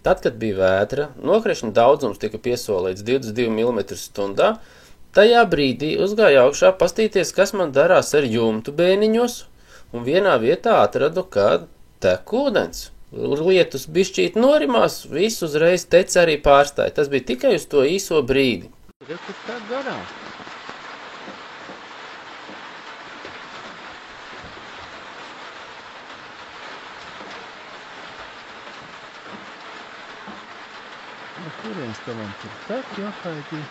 Tad, kad bija vētra, nokrišņa daudzums tika piesolīts 22 mm stundā, tajā brīdī uzgāju augšā pastīties, kas man darās ar jumtu bēniņos, un vienā vietā atradu, ka tek ūdens. Lietus bišķīt norimās, visu uzreiz tece arī pārstāja. Tas bija tikai uz to īso brīdi. Kas tā garā? Kurienes tavam tur tak jāhaidī?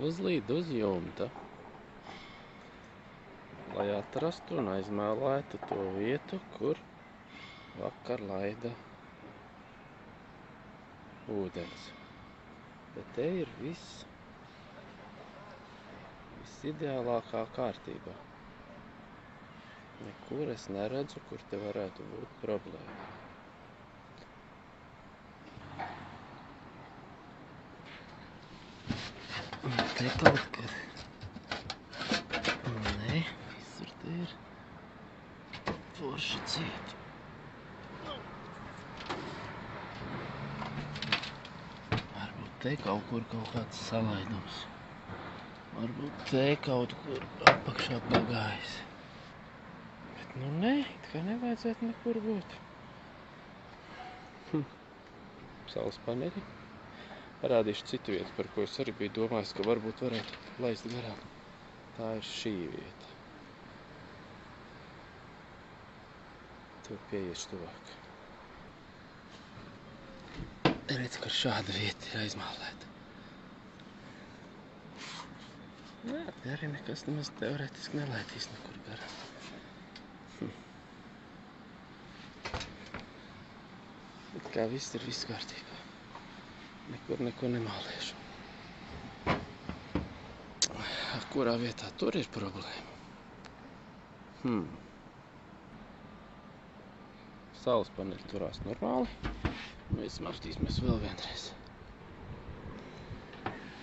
Uzlīd uz jumta, lai atrastu un aizmēlētu to vietu, kur vakar laida ūdens. Bet te ir viss ideālākā kārtībā. Nekur es neredzu, kur te varētu būt problēma. Te kaut kad. Nē, visur te ir forši cieti. Varbūt te kaut kur kaut kāds salaidums. Varbūt te kaut kur apakšā pagājis. Bet nu nē, kā nevajadzētu nekur būt. Saules paneļi. Parādīšu citu vietu, par ko es arī biju domājis, ka varbūt varētu laist garām. Tā ir šī vieta. Tur pieiešu tuvāk. Redz, ka šāda vieta ir aizmālēta. Jā, te arī nekas nemaz teorētiski nelaidīs nekur garām. Bet kā viss ir viss kārtībā. Nekur neko nemāliešu. Kurā vietā tur ir problēma? Saules paneļi turās normāli. Mēs apstīsimies vēl vienreiz.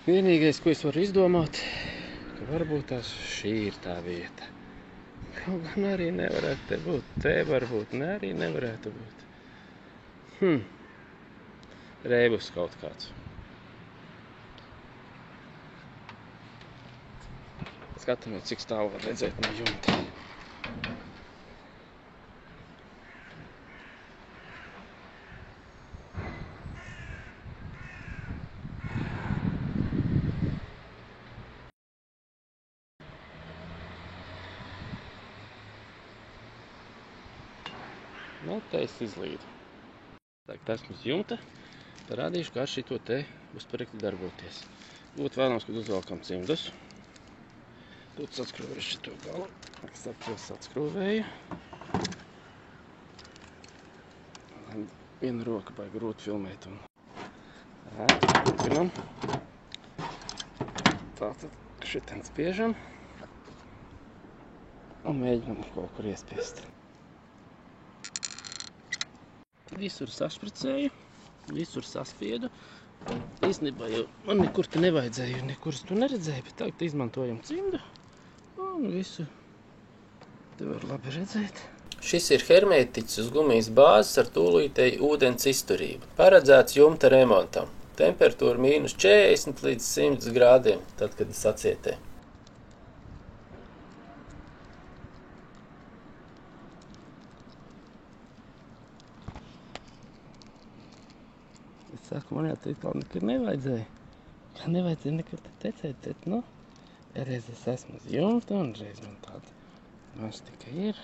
Vienīgais, ko es varu izdomāt, ka varbūt tās šī ir tā vieta. Kaut gan arī nevarētu te būt. Te varbūt ne arī nevarētu būt. Reibus kaut kāds. Skatāmies, cik stāvu var redzēt no jumta. Nu, te es izlīdu. Tagad esmu uz jumta. Parādīšu, kā šito te uzparekti darboties. Būtu vēlams, kad uzvalkam cimdus. Būtu satskrūvēju šito galu. Satskrūvēju. Viena roka baigi grūti filmēt. Turpinam. Tātad šitien spiežam. Un mēģinam kaut kur iespiest. Visur sašpricēju. Visur saspiedu. Īstenībā jau man nekur te nevajadzēja, nekur es to neredzēju, bet tagad izmantojam cimdu un visu te var labi redzēt. Šis ir hermētiķis uz gumijas bāzes ar tūlītēju ūdens izturību. Paredzēts jumta remontam. Temperatūra -40 līdz 100 grādiem, tad, kad sacietē. Es saku, man jau te nekad nevajadzēja. Nevajadzēja nekur te tecēt, bet, nu, reiz es esmu uz jumta un reiz man tāda maža tikai ir.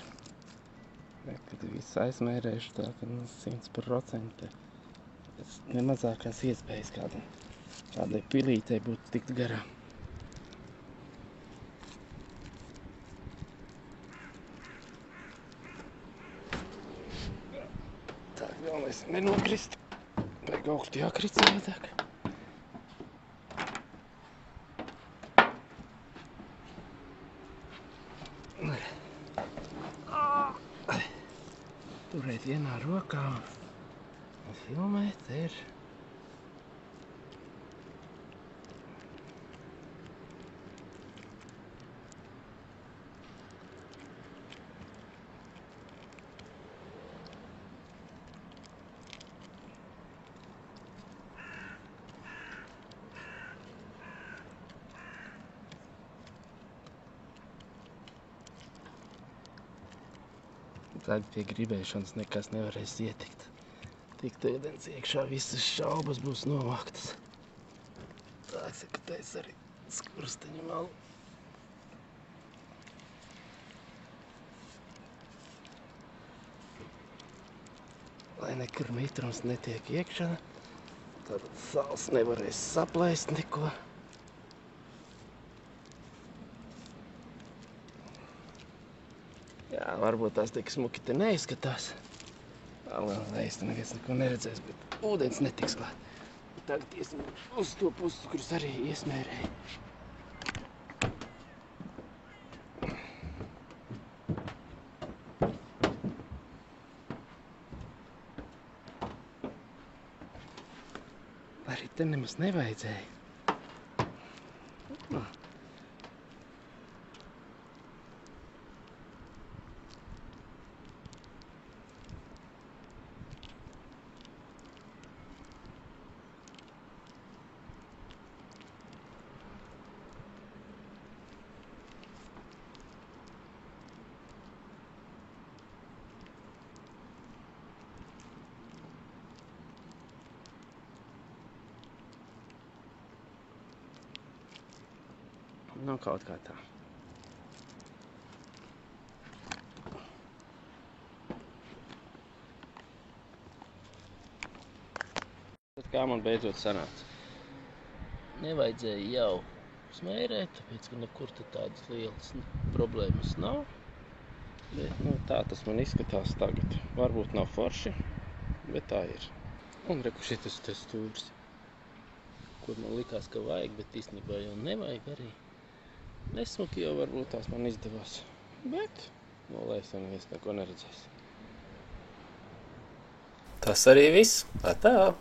Bet, kad visu aizmērējuši tā, ka 100% es nemazākās iespējas kādai pilītei būtu tikt garām. Tā, galvenais nenokrist. Vajag Baigi augstu jākrīt savādāk. Turēt vienā rokā un filmēt ir. Tad pie gribēšanas nekas nevarēs ietikt. Tikt ūdens iekšā, visas šaubas būs novāktas. Tā sakatēs arī skursteņu malu. Lai nekur mitrums netiek iekšā, tad sāls nevarēs saplēst neko. Jā, varbūt tās tik smuki te neizskatās. Galvenais, te neviens neko neredzēs, bet ūdens netiks klāt. Tagad iesim uz to pusi, kurus arī iesmērēju. Arī te nemaz nevajadzēja. Nu, kaut kā tā. Tad kā man beidzot sanāca? Nevajadzēja jau smērēt, tāpēc, ka nekur te tādas lielas problēmas nav. Bet, tā tas man izskatās tagad. Varbūt nav forši, bet tā ir. Un reku šitas te stūris, kur man likās, ka vajag, bet īstenībā jau nevajag arī. Nesmuki jau varbūt tās man izdevās, bet nolēs un neviens neko neredzēs. Tas arī viss. Tā.